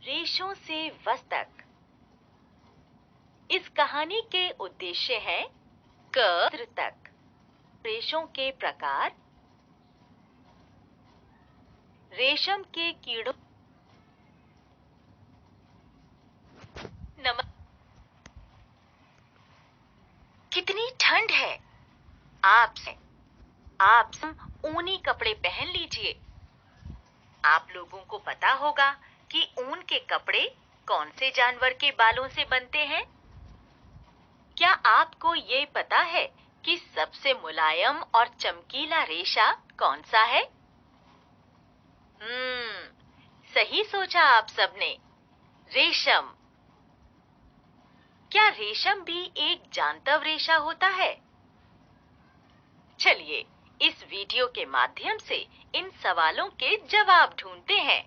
रेशों से वस्तक। इस कहानी के उद्देश्य है क तक। रेशों के प्रकार, रेशम के कीड़ों। कितनी ठंड है। आप ऊनी कपड़े पहन लीजिए। आप लोगों को पता होगा कि ऊन के कपड़े कौन से जानवर के बालों से बनते हैं? क्या आपको ये पता है कि सबसे मुलायम और चमकीला रेशा कौन सा है? सही सोचा आप सबने, रेशम। क्या रेशम भी एक जानवर रेशा होता है? चलिए इस वीडियो के माध्यम से इन सवालों के जवाब ढूंढते हैं।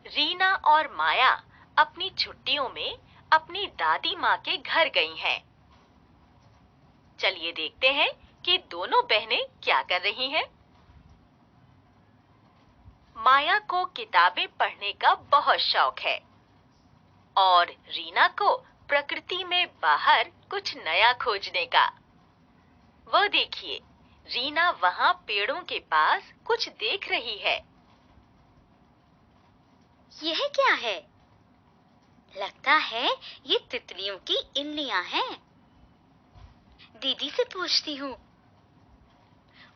रीना और माया अपनी छुट्टियों में अपनी दादी माँ के घर गई हैं। चलिए देखते हैं कि दोनों बहनें क्या कर रही हैं। माया को किताबें पढ़ने का बहुत शौक है और रीना को प्रकृति में बाहर कुछ नया खोजने का। वो देखिए, रीना वहाँ पेड़ों के पास कुछ देख रही है। यह क्या है? लगता है ये तितलियों की इल्लियां हैं। दीदी से पूछती हूँ,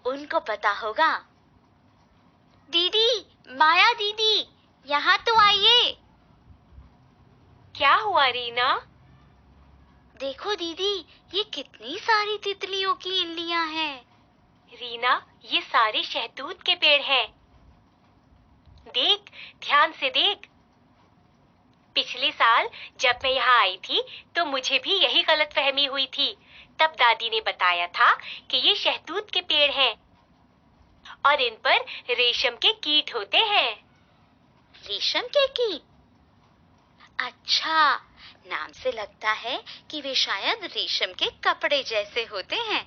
उनको पता होगा। दीदी, माया दीदी, यहाँ तो आइए। क्या हुआ रीना? देखो दीदी, ये कितनी सारी तितलियों की इल्लियां हैं। रीना, ये सारे शहतूत के पेड़ हैं। देख, ध्यान से देख। पिछले साल जब मैं यहाँ आई थी तो मुझे भी यही गलतफहमी हुई थी। तब दादी ने बताया था कि ये शहतूत के पेड़ हैं और इन पर रेशम के कीट होते हैं। रेशम के कीट? अच्छा, नाम से लगता है कि वे शायद रेशम के कपड़े जैसे होते हैं,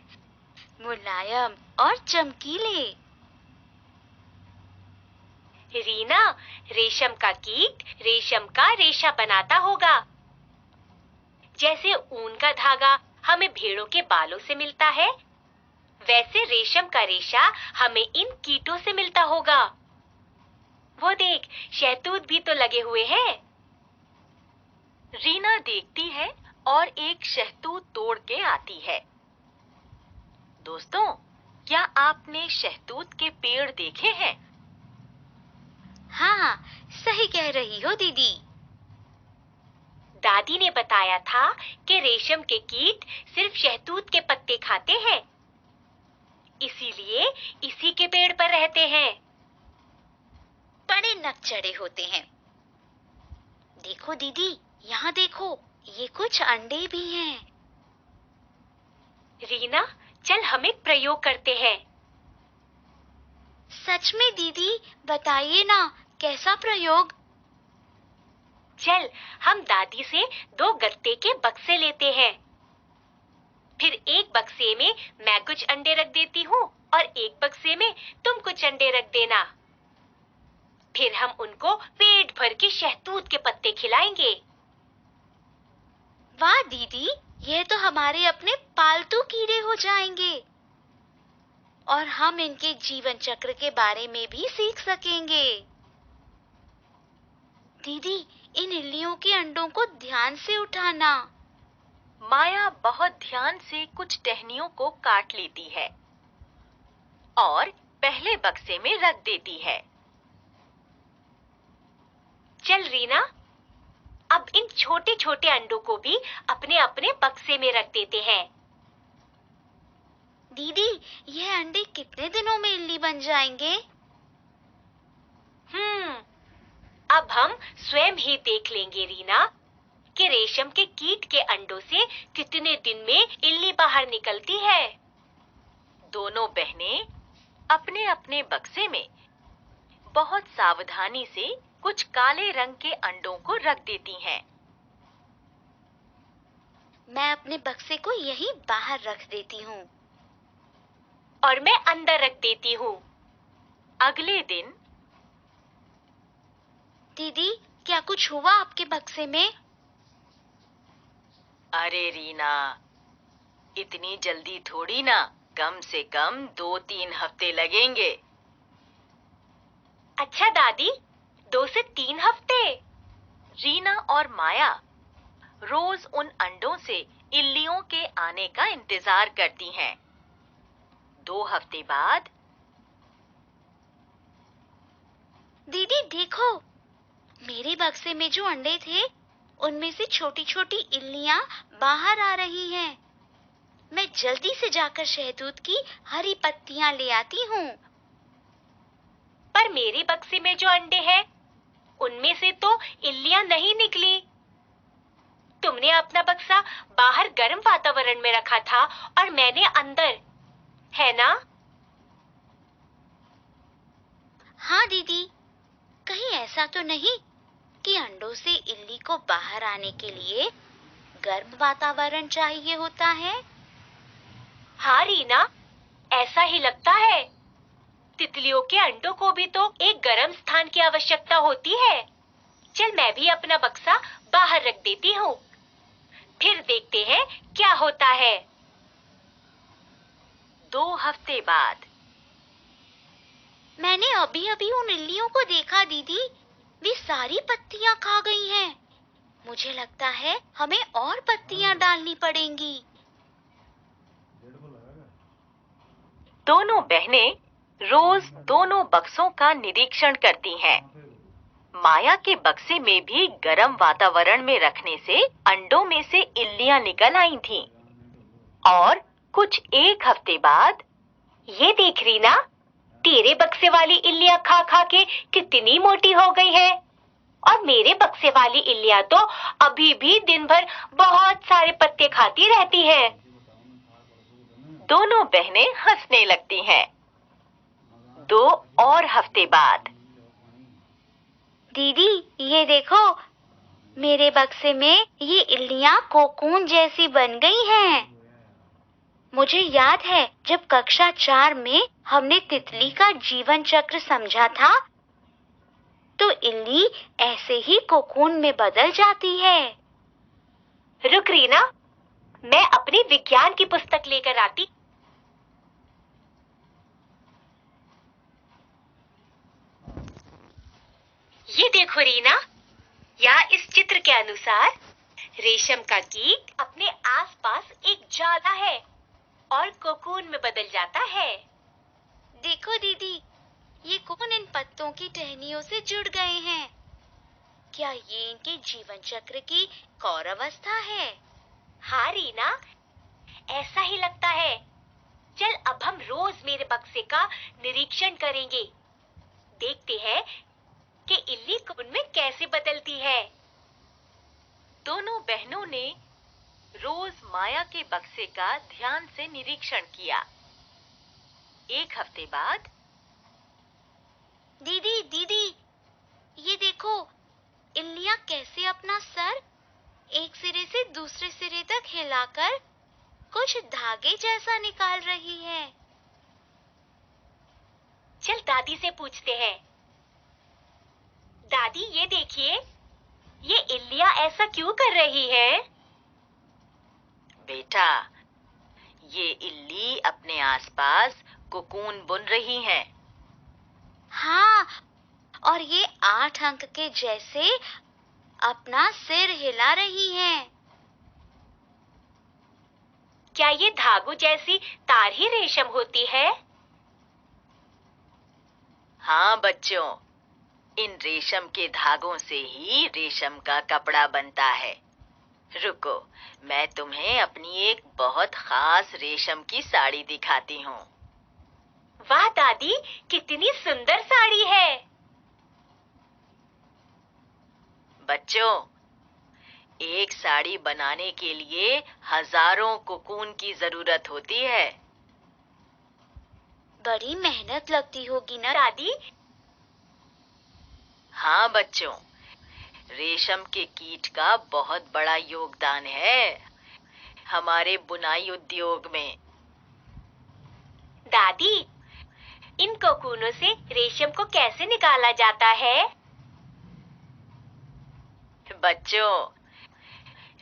मुलायम और चमकीले। रीना, रेशम का कीट रेशम का रेशा बनाता होगा। जैसे ऊन का धागा हमें भेड़ों के बालों से मिलता है, वैसे रेशम का रेशा हमें इन कीटों से मिलता होगा। वो देख, शहतूत भी तो लगे हुए हैं। रीना देखती है और एक शहतूत तोड़ के आती है। दोस्तों, क्या आपने शहतूत के पेड़ देखे हैं? हाँ, सही कह रही हो दीदी। दादी ने बताया था कि रेशम के कीट सिर्फ शहतूत के पत्ते खाते हैं, इसीलिए इसी के पेड़ पर रहते हैं। बड़े नकचढ़े होते हैं। देखो दीदी, यहाँ देखो, ये कुछ अंडे भी हैं। रीना, चल हम एक प्रयोग करते हैं। सच में दीदी, बताइए ना, कैसा प्रयोग? चल, हम दादी से 2 गत्ते के बक्से लेते हैं। फिर एक बक्से में मैं कुछ अंडे रख देती हूँ और एक बक्से में तुम कुछ अंडे रख देना। फिर हम उनको पेट भर के शहतूत के पत्ते खिलाएंगे। वाह दीदी, ये तो हमारे अपने पालतू कीड़े हो जाएंगे और हम इनके जीवन चक्र के बारे में भी सीख सकेंगे। दीदी, इन इल्लियों के अंडों को ध्यान से उठाना। माया बहुत ध्यान से कुछ टहनियों को काट लेती है और पहले बक्से में रख देती है। चल रीना, अब इन छोटे छोटे अंडों को भी अपने अपने बक्से में रख देते हैं। दीदी, यह अंडे कितने दिनों में इल्ली बन जाएंगे? अब हम स्वयं ही देख लेंगे रीना कि रेशम के कीट के अंडों से कितने दिन में इल्ली बाहर निकलती है। दोनों बहनें अपने अपने बक्से में बहुत सावधानी से कुछ काले रंग के अंडों को रख देती हैं। मैं अपने बक्से को यहीं बाहर रख देती हूँ। और मैं अंदर रख देती हूँ। अगले दिन दीदी, क्या कुछ हुआ आपके बक्से में? अरे रीना, इतनी जल्दी थोड़ी ना, कम से कम 2-3 हफ्ते लगेंगे। अच्छा दादी, 2 से 3 हफ्ते? रीना और माया रोज उन अंडों से इल्लियों के आने का इंतजार करती हैं। 2 हफ्ते बाद दीदी देखो, मेरे बक्से में जो अंडे थे, उनमें से छोटी छोटी इल्लियां बाहर आ रही हैं। मैं जल्दी से जाकर शहतूत की हरी पत्तियां ले आती हूँ। पर मेरे बक्से में जो अंडे हैं, उनमें से तो इल्लियां नहीं निकली। तुमने अपना बक्सा बाहर गर्म वातावरण में रखा था और मैंने अंदर, है ना? हाँ दीदी, कहीं ऐसा तो नहीं कि अंडों से इल्ली को बाहर आने के लिए गर्म वातावरण चाहिए होता है? हाँ रीना, ऐसा ही लगता है। तितलियों के अंडों को भी तो एक गर्म स्थान की आवश्यकता होती है। चल मैं भी अपना बक्सा बाहर रख देती हूँ, फिर देखते हैं क्या होता है। 2 हफ्ते बाद मैंने अभी अभी उन इल्लियों को देखा दीदी, वे सारी पत्तियां खा गई हैं। मुझे लगता है हमें और पत्तियां डालनी पड़ेंगी। दोनों बहनें रोज दोनों बक्सों का निरीक्षण करती हैं। माया के बक्से में भी गर्म वातावरण में रखने से अंडों में से इल्लियां निकल आई थीं। और कुछ 1 हफ्ते बाद ये देख रीना, तेरे बक्से वाली इल्लियां खा खा के कितनी मोटी हो गई है, और मेरे बक्से वाली इल्लियां तो अभी भी दिन भर बहुत सारे पत्ते खाती रहती हैं। दोनों बहनें हंसने लगती हैं। 2 और हफ्ते बाद दीदी ये देखो, मेरे बक्से में ये इल्लियां कोकून जैसी बन गई हैं। मुझे याद है जब कक्षा 4 में हमने तितली का जीवन चक्र समझा था, तो इल्ली ऐसे ही कोकून में बदल जाती है। रुक रीना, मैं अपनी विज्ञान की पुस्तक लेकर आती। ये देखो रीना, यहाँ इस चित्र के अनुसार रेशम का कीट अपने आसपास एक जाला है और कोकून में बदल जाता है। देखो दीदी, ये कोकून इन पत्तों की टहनियों से जुड़ गए हैं। क्या ये इनके जीवन चक्र की कौरावस्था है? हाँ रीना, ऐसा ही लगता है। चल अब हम रोज मेरे बक्से का निरीक्षण करेंगे। देखते हैं कि इल्ली कोकून में कैसे बदलती है। दोनों बहनों ने रोज माया के बक्से का ध्यान से निरीक्षण किया। 1 हफ्ते बाद दीदी दीदी, ये देखो, इल्लियां कैसे अपना सर एक सिरे से दूसरे सिरे तक हिलाकर कुछ धागे जैसा निकाल रही है। चल दादी से पूछते हैं। दादी ये देखिए, ये इल्लियां ऐसा क्यों कर रही है? बेटा, ये इल्ली अपने आसपास कोकून बुन रही हैं। हाँ, और ये 8 अंक के जैसे अपना सिर हिला रही हैं। क्या ये धागों जैसी तार ही रेशम होती है? हाँ बच्चों, इन रेशम के धागों से ही रेशम का कपड़ा बनता है। रुको, मैं तुम्हें अपनी एक बहुत खास रेशम की साड़ी दिखाती हूँ। वाह दादी, कितनी सुंदर साड़ी है। बच्चों, एक साड़ी बनाने के लिए हजारों कोकून की जरूरत होती है। बड़ी मेहनत लगती होगी ना दादी? हाँ बच्चों, रेशम के कीट का बहुत बड़ा योगदान है हमारे बुनाई उद्योग में। दादी, इन कोकूनों से रेशम को कैसे निकाला जाता है? बच्चों,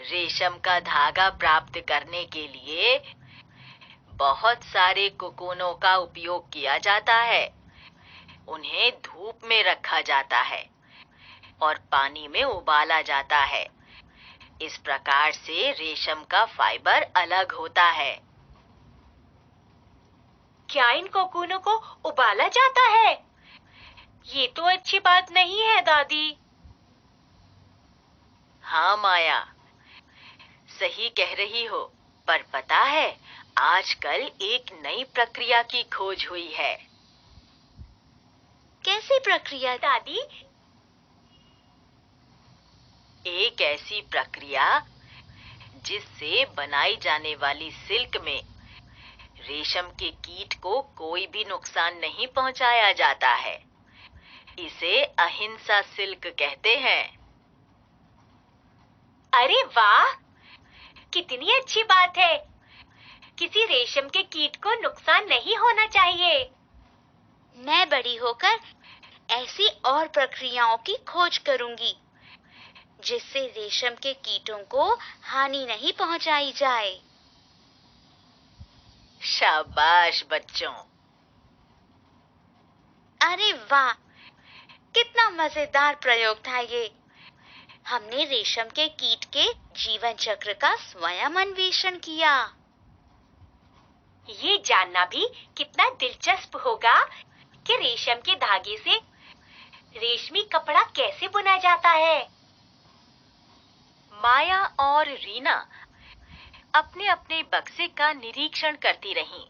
रेशम का धागा प्राप्त करने के लिए बहुत सारे कोकोनों का उपयोग किया जाता है। उन्हें धूप में रखा जाता है और पानी में उबाला जाता है। इस प्रकार से रेशम का फाइबर अलग होता है। क्या इन कोकूनों को उबाला जाता है? ये तो अच्छी बात नहीं है दादी। हाँ माया, सही कह रही हो, पर पता है आजकल एक नई प्रक्रिया की खोज हुई है। कैसी प्रक्रिया दादी? एक ऐसी प्रक्रिया जिससे बनाई जाने वाली सिल्क में रेशम के कीट को कोई भी नुकसान नहीं पहुंचाया जाता है। इसे अहिंसा सिल्क कहते हैं। अरे वाह, कितनी अच्छी बात है। किसी रेशम के कीट को नुकसान नहीं होना चाहिए। मैं बड़ी होकर ऐसी और प्रक्रियाओं की खोज करूंगी जिससे रेशम के कीटों को हानि नहीं पहुंचाई जाए। शाबाश बच्चों। अरे वाह, कितना मजेदार प्रयोग था ये। हमने रेशम के कीट के जीवन चक्र का स्वयं अन्वेषण किया। ये जानना भी कितना दिलचस्प होगा कि रेशम के धागे से रेशमी कपड़ा कैसे बुना जाता है। माया और रीना अपने अपने बक्से का निरीक्षण करती रहीं,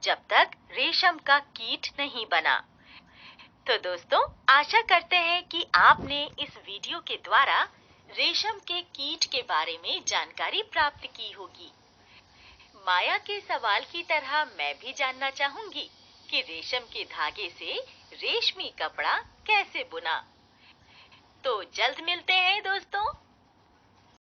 जब तक रेशम का कीट नहीं बना। तो दोस्तों, आशा करते हैं कि आपने इस वीडियो के द्वारा रेशम के कीट के बारे में जानकारी प्राप्त की होगी। माया के सवाल की तरह मैं भी जानना चाहूंगी कि रेशम के धागे से रेशमी कपड़ा कैसे बुना। तो जल्द मिलते हैं दोस्तों।